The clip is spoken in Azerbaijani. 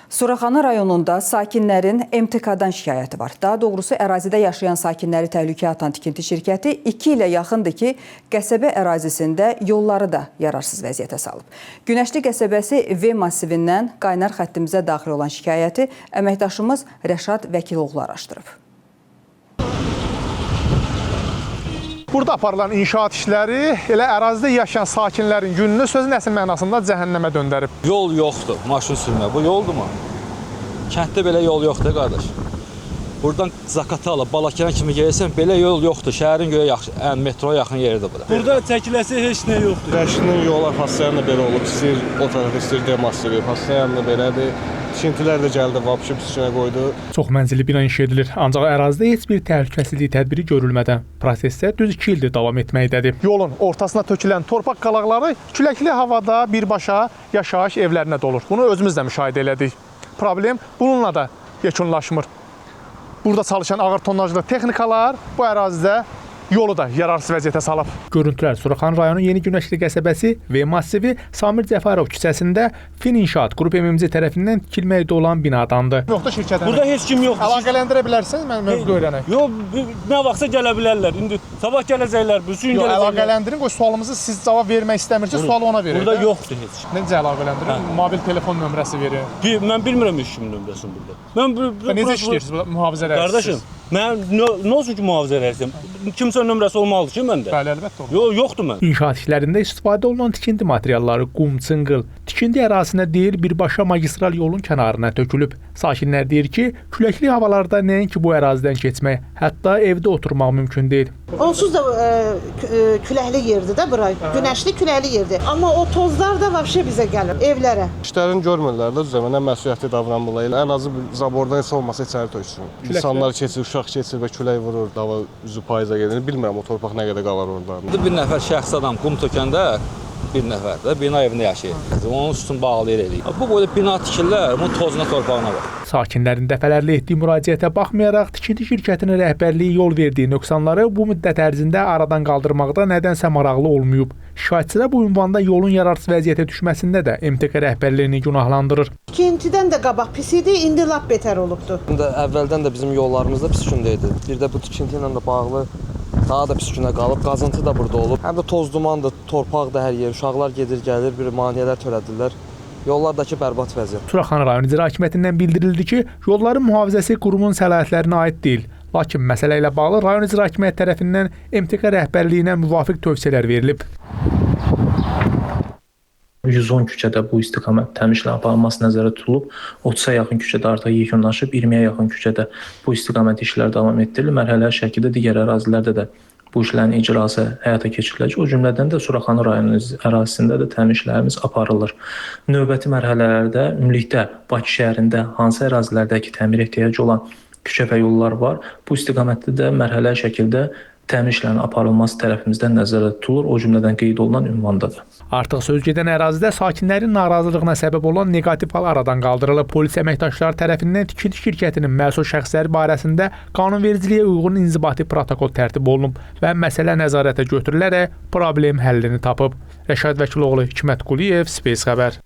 Suraxanı rayonunda sakinlərin MTK-dan şikayəti var. Daha doğrusu ərazidə yaşayan sakinləri təhlükəyə atan tikinti şirkəti 2 ilə yaxındır ki, qəsəbə ərazisində yolları da yararsız vəziyyətə salıb. Günəşli qəsəbəsi V massivindən qaynar xəttimizə daxil olan şikayəti əməkdaşımız Rəşad Vəkiloğlu araşdırıb. Burada aparılan inşaat işləri elə ərazidə yaşayan sakinlərin gününü sözün əsl mənasında cəhənnəmə döndərib. Yol yoxdur, maşın sürmə. Bu yoldurmu? Kənddə belə yol yoxdur, qardaş. Buradan Zakatala, Balakəran kimi gəlirsən, belə yol yoxdur. Şəhərin göyə metroya yaxın yeridir bura. Burada çəkiləsi heç nə yoxdur. Qəşinin yolu pasiyanla belə olub, istəyir o tərəf, istəyir D massivi, pasiyanla belədir. Tikintilər də gəldi, vapşı pisinə qoydu. Çox mənzilli bina inşa edilir, ancaq ərazidə heç bir təhlükəsizlik tədbiri görülmədən prosesdə düz 2 ildir davam etməkdədir. Yolun ortasına tökülən torpaq qalaqları küləkli havada birbaşa yaşayış evlərinə dolur. Bunu özümüz də müşahidə elədik. Problem bununla da yekunlaşmır. Burada çalışan ağır tonnajlı texnikalar bu ərazidə yolu da yararsız vəziyyətə salıb. Görüntülər Suraxanı rayonu Yeni Günəşli qəsəbəsi V massivi Samir Cəfərov küçəsində Fin İnşaat Qrup MMC tərəfindən tikilməkdə olan binadandır. Yoxdur şirkətin. Burada heç kim yoxdur. Əlaqələndirə bilərsiniz, mən mövqe öyrənək. Yox, nə vaxtsa gələ bilərlər. İndi sabah gələcəklər, bu gün gələcəklər. Əlaqələndirin, qoy sualımızı siz cavab vermək istəmirsiniz, sualı ona verin. Burada yoxdur heç. Necə əlaqələndirin? Mobil telefon nömrəsi verin. Mən bilmirəm heç kimin nömrəsini burada. Mən Necə işləyirsiniz mühafizə rəisiniz? Qardaşım, mən nə olsun ki mühafizə rəisiyəm? Kimsə nömrəsi olmalıdır ki məndə? Bəli, əlbəttə olur. Yoxdur mən. İnşaat işlərində istifadə olunan tikinti materialları qum, çınqıl, tikinti ərazisinə deyil birbaşa magistral yolun kənarına tökülüb. Sakinlər deyir ki, küləkli havalarda nəinki bu ərazidən keçmək, hətta evdə oturmaq mümkün deyil. Onsuz da küləkli yerdir də bura, günəşli küləkli yerdir. Amma o tozlar da vəbşə bizə gəlir, evlərə. İşlərini görmürlər də, düzəmənə məsuliyyətli davranmırlar. Ən azı zabordan heç olmasa içəri töksün. İnsanlar keçir, uşaq keçir və külək vurur, dava üzü payıza gedir. Bilmirəm o torpaq nə qədər qalar orada. Bir nəfər şəxs adam qum tökəndə bir nəfər də bina evində yaşayır. Onun üstünü bağlayır eləyir. Bu boyda bina tikirlər, bunun tozuna, torpağına var. Sakinlərin dəfələrlə etdiyi müraciətə baxmayaraq tikinti şirkətinin rəhbərliyi yol verdiyi nöqsanları bu müddət ərzində aradan qaldırmaqda nədənsə maraqlı olmayıb. Şikayətçilər bu ünvanda yolun yararsız vəziyyətə düşməsində də MTK rəhbərliyini günahlandırır. Tikintidən də qabaq pis idi, indi lap betər olubdu. Əvvəldən də bizim yollarımız da pis gündə idi. Bir də bu tikinti ilə də bağlı daha da pis günə qalıb, qazıntı da burada olub. Həm də toz dumandır, torpaq da hər yer, uşaqlar gedir, gəlir, bir maneələr törədirlər. Yollardakı bərbad vəziyyət. Suraxanı rayon icra hakimiyyətindən bildirildi ki, yolların mühafizəsi qurumun səlahiyyətlərinə aid deyil. Lakin məsələ ilə bağlı rayon icra hakimiyyəti tərəfindən MTK rəhbərliyinə müvafiq tövsiyələr verilib. 110 küçədə bu istiqamət təmir işləri aparılması nəzərdə tutulub. 30-a yaxın küçədə artıq yekunlaşıb, 20-yə yaxın küçədə bu istiqamət işləri davam etdirilir. Mərhələli şəkildə digər ərazilərdə də bu işlərin icrası həyata keçiriləcək. O cümlədən də Suraxanı rayonu ərazisində də təmir işlərimiz aparılır. Növbəti mərhələlərdə ümumilikdə Bakı şəhərində hansı ərazilərdəki təmir ehtiyacı olan küçə və yollar var. Bu istiqamətdə də mərhələli şəkildə təmir işlərinin aparılması tərəfimizdən nəzərdə tutulur, o cümlədən qeyd olunan ünvandadır. Artıq söz gedən ərazidə sakinlərin narazılığına səbəb olan neqativ hal aradan qaldırılıb. Polis əməkdaşları tərəfindən tikinti şirkətinin məsul şəxsləri barəsində qanunvericiliyə uyğun inzibati protokol tərtib olunub və məsələ nəzarətə götürülərək problem həllini tapıb. Rəşad Vəkiloğlu, Hikmət Quliyev, Space xəbər.